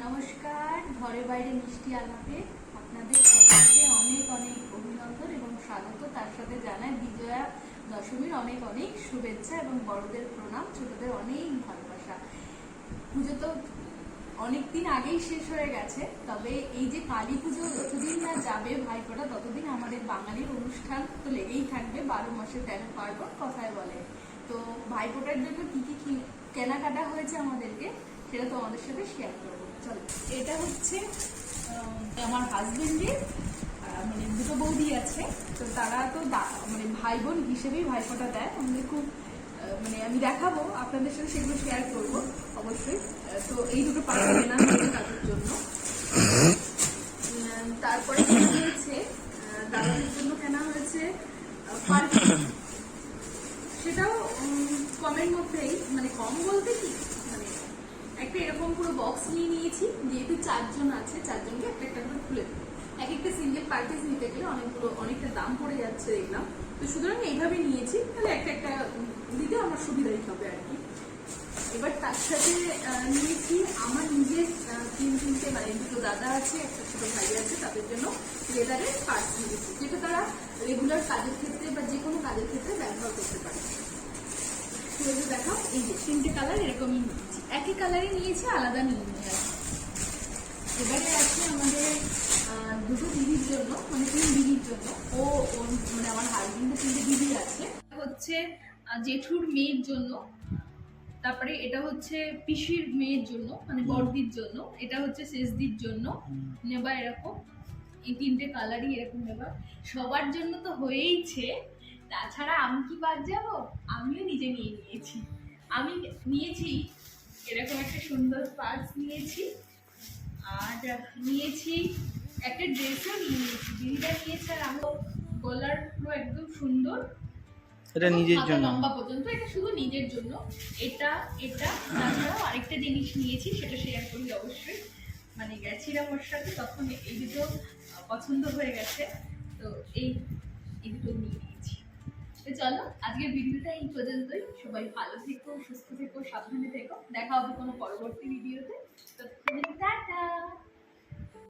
নমস্কার, ঘরে বাইরে মিষ্টি আলাপে আপনাদের সবাইকে অনেক অনেক অভিনন্দন এবং স্বাগত। তার সাথে জানাই বিজয়া দশমীর অনেক অনেক শুভেচ্ছা এবং বড়দের প্রণাম, ছোটদের অনেক ভালোবাসা। পুজো তো অনেকদিন আগেই শেষ হয়ে গেছে, তবে এই যে কালী পুজো যতদিন না যাবে ভাইফোঁটা, ততদিন আমাদের বাঙালির অনুষ্ঠান তো লেগেই থাকবে। 12 মাসে 13 পার্বণ কথায় বলে। তো ভাইফোঁটার জন্য কি কি কেনাকাটা হয়েছে আমাদেরকে, সেটা তো আমাদের সাথে শেয়ার করবো। চলো, এটা হচ্ছে আমার হাজবেন্ডের মানে দুটো বৌদি আছে, তো তারা তো মানে ভাই বোন হিসেবেই ভাইফোঁটা দেয় আমাদের। খুব মানে আমি দেখাবো আপনাদের সাথে, সেগুলো শেয়ার করবো অবশ্যই। তো এই দুটো পাখি কেনা হয়েছে তাদের জন্য। তারপরে হয়েছে দাদাদের জন্য কেনা হয়েছে পারফিউম। সেটাও কমের মধ্যেই, মানে কম বলতে কি, মানে একটা এরকম পুরো বক্স নিয়ে নিয়েছি, যেহেতু 4 জন আছে, 4 জনকে একটা একটা করে খুলে দেবো। এক একটা সিঙ্গেল পার্টিস নিতে গেলে অনেকটা দাম পড়ে যাচ্ছে দেখলাম, তো সুতরাং এইভাবে নিয়েছি, তাহলে একটা একটা দিতে আমার সুবিধাই হবে আর কি। এবার তার সাথে নিয়েছি আমার নিজের তিনটে, মানে দুটো দাদা আছে, একটা ছোট ভাই আছে, তাদের জন্য লেদারের পার্স নিয়েছি, যেটা তারা রেগুলার কাজের ক্ষেত্রে বা যে কোনো কাজের ক্ষেত্রে ব্যবহার করতে পারে। দেখাও, এই যে 3টে কালার এরকমই নিয়েছি, একই কালারই নিয়েছি, আলাদা নিয়ে নিয়ে আসি। এবারে আছে আমাদের দুটো দিদির জন্য, মানে 3 দিদির জন্য। ও মানে আমার হাজবেন্ডের 3টে দিদি আছে। হচ্ছে জেঠুর মেয়ের জন্য, তারপরে এটা হচ্ছে পিসির মেয়ের জন্য, মানে বড়দির জন্য, এটা হচ্ছে শেষদির জন্য নেবা। এরকম এই 3টে কালারই এরকম নেবা। সবার জন্য তো হয়েইছে, তাছাড়া আমি কি বাদ যাবো? আমিও নিজে নিয়ে নিয়েছি। আমি নিয়েছি এরকম একটা সুন্দর পার্স নিয়েছি, আর নিয়েছি একটা ড্রেসও নিয়ে নিয়েছি। দিদিটা নিয়েছে, আর আমার গলার পুরো একদম সুন্দর, এটা নিজের জন্য, লম্বা পর্যন্ত, এটা শুধু নিজের জন্য। এটা তাছাড়াও আরেকটা জিনিস নিয়েছি, সেটা শেয়ার করি অবশ্যই। মানে গেছিলাম ওর সাথে, তখন এই দুটো পছন্দ হয়ে গেছে, তো এই দুটো নিয়ে নিয়েছি। তো চলো, আজকের ভিডিওটা এই পর্যন্তই। সবাই ভালো থেকো, সুস্থ থেকো, সাবধানে থেকো। দেখা হবে কোনো পরবর্তী ভিডিওতে। তো টাটা।